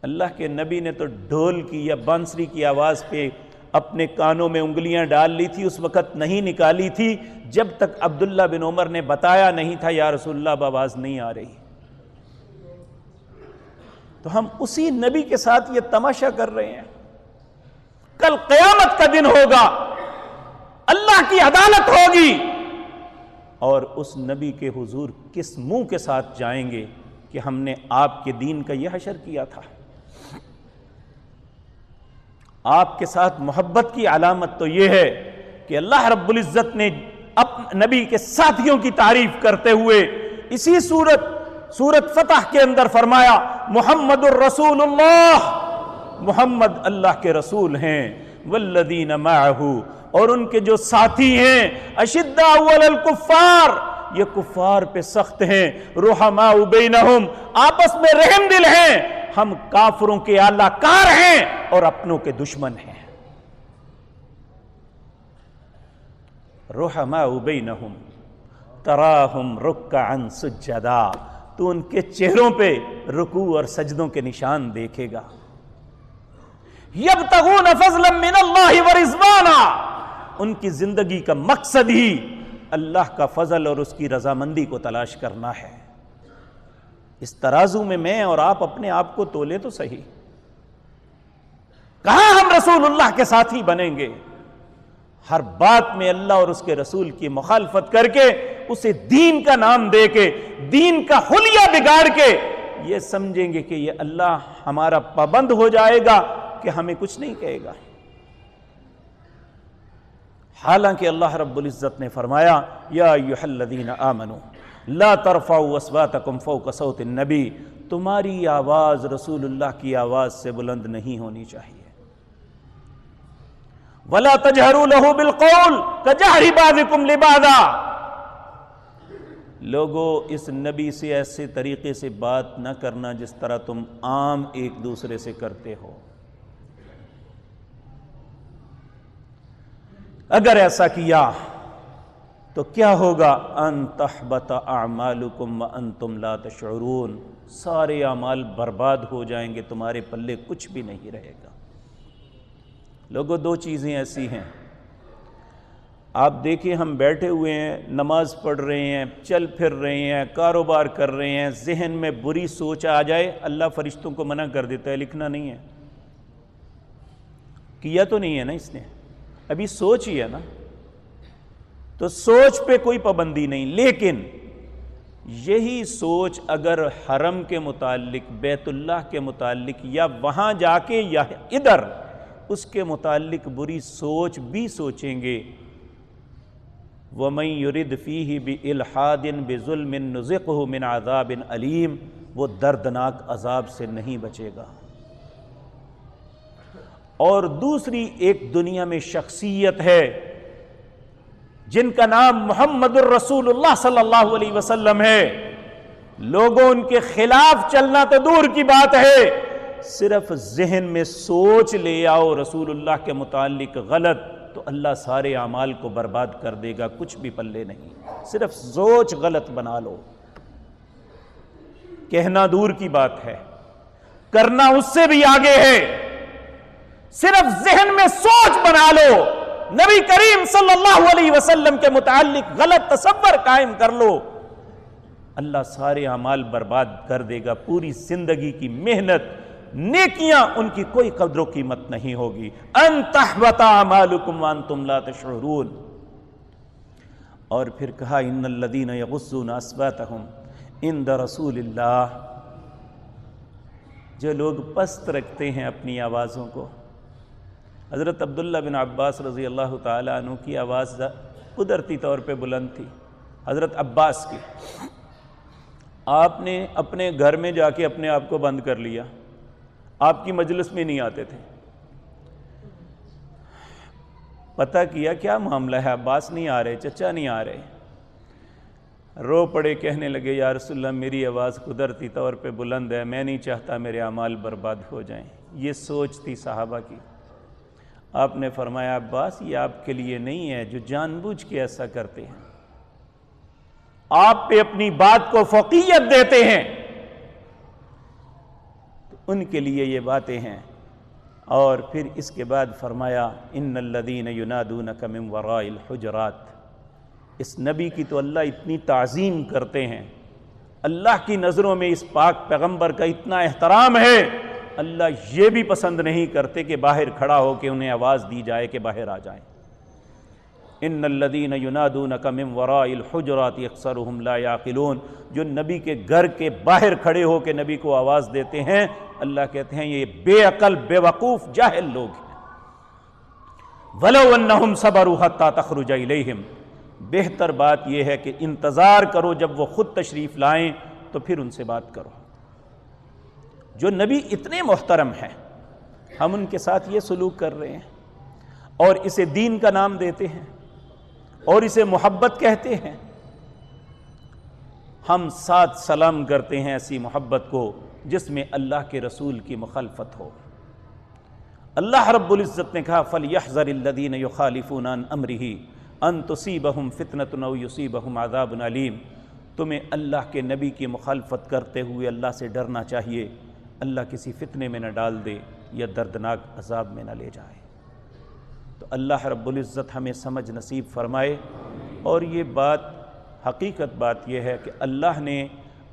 اللہ کے نبی نے تو ڈھول کی یا بانسری کی آواز پہ اپنے کانوں میں انگلیاں ڈال لی تھی، اس وقت نہیں نکالی تھی جب تک عبداللہ بن عمر نے بتایا نہیں تھا یا رسول اللہ اب آواز نہیں آ رہی۔ تو ہم اسی نبی کے ساتھ یہ تماشا کر رہے ہیں۔ کل قیامت کا دن ہوگا، اللہ کی عدالت ہوگی، اور اس نبی کے حضور کس منہ کے ساتھ جائیں گے کہ ہم نے آپ کے دین کا یہ حشر کیا تھا؟ آپ کے ساتھ محبت کی علامت تو یہ ہے کہ اللہ رب العزت نے نبی کے ساتھیوں کی تعریف کرتے ہوئے اسی سورت فتح کے اندر فرمایا محمد الرسول اللہ، محمد اللہ کے رسول ہیں، والذین معہ، اور ان کے جو ساتھی ہیں، اشداء علی الکفار، یہ کفار پہ سخت ہیں، رحماء بینہم، آپس میں رحم دل ہیں، ہم کافروں کے اعلی کار ہیں اور اپنوں کے دشمن ہیں۔ رحماء بینہم تراہم رکعا سجدا، تو ان کے چہروں پہ رکوع اور سجدوں کے نشان دیکھے گا۔ یبتغون فضلا من اللہ ورضوانا، ان کی زندگی کا مقصد ہی اللہ کا فضل اور اس کی رضامندی کو تلاش کرنا ہے۔ اس ترازو میں اور آپ اپنے آپ کو تولے تو صحیح، کہاں ہم رسول اللہ کے ساتھی بنیں گے؟ ہر بات میں اللہ اور اس کے رسول کی مخالفت کر کے، اسے دین کا نام دے کے، دین کا حلیہ بگاڑ کے یہ سمجھیں گے کہ یہ اللہ ہمارا پابند ہو جائے گا کہ ہمیں کچھ نہیں کہے گا۔ حالانکہ اللہ رب العزت نے فرمایا یا ایھا الذین آمنوا لا ترفعوا اصواتکم فوق صوت النبی، تمہاری آواز رسول اللہ کی آواز سے بلند نہیں ہونی چاہیے۔ ولا تجہروا لہ بالقول کجہر بعضکم لبعضا، لوگوں اس نبی سے ایسے طریقے سے بات نہ کرنا جس طرح تم عام ایک دوسرے سے کرتے ہو۔ اگر ایسا کیا تو کیا ہوگا؟ ان تحبط اعمالکم وانتم لا تشعرون، سارے اعمال برباد ہو جائیں گے، تمہارے پلے کچھ بھی نہیں رہے گا۔ لوگوں دو چیزیں ایسی ہیں، آپ دیکھیں ہم بیٹھے ہوئے ہیں، نماز پڑھ رہے ہیں، چل پھر رہے ہیں، کاروبار کر رہے ہیں، ذہن میں بری سوچ آ جائے، اللہ فرشتوں کو منع کر دیتا ہے، لکھنا نہیں ہے۔ کیا تو نہیں ہے نا اس نے، ابھی سوچ ہی ہے نا، تو سوچ پہ کوئی پابندی نہیں۔ لیکن یہی سوچ اگر حرم کے متعلق، بیت اللہ کے متعلق، یا وہاں جا کے یا ادھر اس کے متعلق بری سوچ بھی سوچیں گے، وَمَن يُرِدْ فِيهِ بِإِلْحَادٍ بِظُلْمٍ نُذِقْهُ مِنْ عَذَابٍ أَلِيمٍ، وہ دردناک عذاب سے نہیں بچے گا۔ اور دوسری ایک دنیا میں شخصیت ہے جن کا نام محمد الرسول اللہ صلی اللہ علیہ وسلم ہے، لوگوں ان کے خلاف چلنا تو دور کی بات ہے، صرف ذہن میں سوچ لے آؤ رسول اللہ کے متعلق غلط تو اللہ سارے اعمال کو برباد کر دے گا، کچھ بھی پلے نہیں، صرف سوچ غلط بنا لو۔ کہنا دور کی بات ہے، کرنا اس سے بھی آگے ہے، صرف ذہن میں سوچ بنا لو، نبی کریم صلی اللہ علیہ وسلم کے متعلق غلط تصور قائم کر لو، اللہ سارے اعمال برباد کر دے گا، پوری زندگی کی محنت نیکیاں ان کی کوئی قدر و قیمت نہیں ہوگی۔ ان تحبط اعمالکم وانتم لا تشعرون۔ اور پھر کہا ان الذین یغضون اصواتهم عند رسول اللہ، جو لوگ پست رکھتے ہیں اپنی آوازوں کو۔ حضرت عبداللہ بن عباس رضی اللہ تعالیٰ عنہ کی آواز قدرتی طور پہ بلند تھی، حضرت عباس کی۔ آپ نے اپنے گھر میں جا کے اپنے آپ کو بند کر لیا، آپ کی مجلس میں نہیں آتے تھے، پتہ کیا کیا معاملہ ہے، عباس نہیں آ رہے، چچا نہیں آ رہے، رو پڑے، کہنے لگے یا رسول اللہ میری آواز قدرتی طور پہ بلند ہے، میں نہیں چاہتا میرے اعمال برباد ہو جائیں۔ یہ سوچ تھی صحابہ کی۔ آپ نے فرمایا عباس یہ آپ کے لیے نہیں ہے جو جان بوجھ کے ایسا کرتے ہیں، آپ پہ اپنی بات کو فوقیت دیتے ہیں، ان کے لیے یہ باتیں ہیں۔ اور پھر اس کے بعد فرمایا ان الذین ینادونک من وراء الحجرات، اس نبی کی تو اللہ اتنی تعظیم کرتے ہیں، اللہ کی نظروں میں اس پاک پیغمبر کا اتنا احترام ہے، اللہ یہ بھی پسند نہیں کرتے کہ باہر کھڑا ہو کے انہیں آواز دی جائے کہ باہر آ جائیں۔ ان الذین ینادونک من وراء الحجرات اکثرهم لا یعقلون، جو نبی کے گھر کے باہر کھڑے ہو کے نبی کو آواز دیتے ہیں، اللہ کہتے ہیں یہ بے عقل بے وقوف جاہل لوگ ہیں۔ وَلَوْ أَنَّهُمْ صَبَرُوا حَتَّى تَخْرُجَ إِلَيْهِمْ، بہتر بات یہ ہے کہ انتظار کرو جب وہ خود تشریف لائیں تو پھر ان سے بات کرو۔ جو نبی اتنے محترم ہیں، ہم ان کے ساتھ یہ سلوک کر رہے ہیں اور اسے دین کا نام دیتے ہیں اور اسے محبت کہتے ہیں۔ ہم ساتھ سلام کرتے ہیں ایسی محبت کو جس میں اللہ کے رسول کی مخالفت ہو۔ اللہ رب العزت نے کہا فَلْيَحْذَرِ الَّذِينَ يُخَالِفُونَ عَنْ أَمْرِهِ أَن تُصِيبَهُمْ فِتْنَةٌ أَوْ يُصِيبَهُمْ عَذَابٌ أَلِيمٌ، تمہیں اللہ کے نبی کی مخالفت کرتے ہوئے اللہ سے ڈرنا چاہیے، اللہ کسی فتنے میں نہ ڈال دے یا دردناک عذاب میں نہ لے جائے۔ تو اللہ رب العزت ہمیں سمجھ نصیب فرمائے۔ اور یہ بات حقیقت بات یہ ہے کہ اللہ نے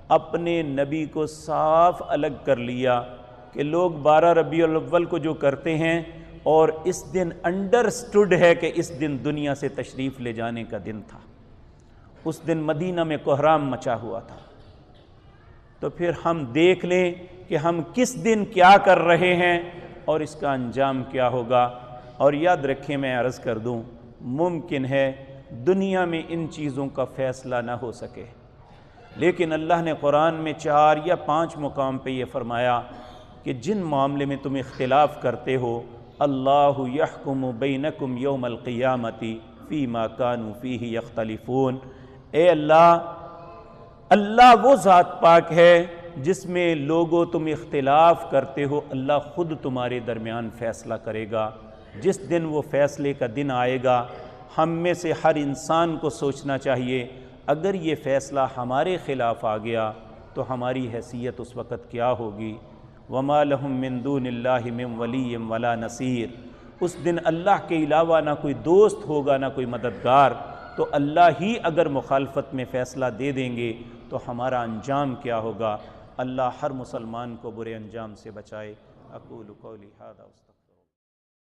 اپنے نبی کو صاف الگ کر لیا کہ لوگ 12 ربیع الاول کو جو کرتے ہیں، اور اس دن انڈرسٹوڈ ہے کہ اس دن دنیا سے تشریف لے جانے کا دن تھا، اس دن مدینہ میں کوہرام مچا ہوا تھا۔ تو پھر ہم دیکھ لیں کہ ہم کس دن کیا کر رہے ہیں اور اس کا انجام کیا ہوگا۔ اور یاد رکھیں، میں عرض کر دوں، ممکن ہے دنیا میں ان چیزوں کا فیصلہ نہ ہو سکے، لیکن اللہ نے قرآن میں 4 یا 5 مقام پہ یہ فرمایا کہ جن معاملے میں تم اختلاف کرتے ہو، اللہ یحکم بینکم یوم القیامت فیما کانوا فیہ یختلفون، اے اللہ وہ ذات پاک ہے جس میں لوگوں تم اختلاف کرتے ہو، اللہ خود تمہارے درمیان فیصلہ کرے گا۔ جس دن وہ فیصلے کا دن آئے گا، ہم میں سے ہر انسان کو سوچنا چاہیے اگر یہ فیصلہ ہمارے خلاف آ گیا تو ہماری حیثیت اس وقت کیا ہوگی۔ وَمَا لَهُم مِّن دُونِ اللَّهِ مِّن وَلِيٍّ وَلَا نَصِيرٍ، اس دن اللہ کے علاوہ نہ کوئی دوست ہوگا نہ کوئی مددگار۔ تو اللہ ہی اگر مخالفت میں فیصلہ دے دیں گے تو ہمارا انجام کیا ہوگا۔ اللہ ہر مسلمان کو برے انجام سے بچائے۔ اقول قولی ھذا۔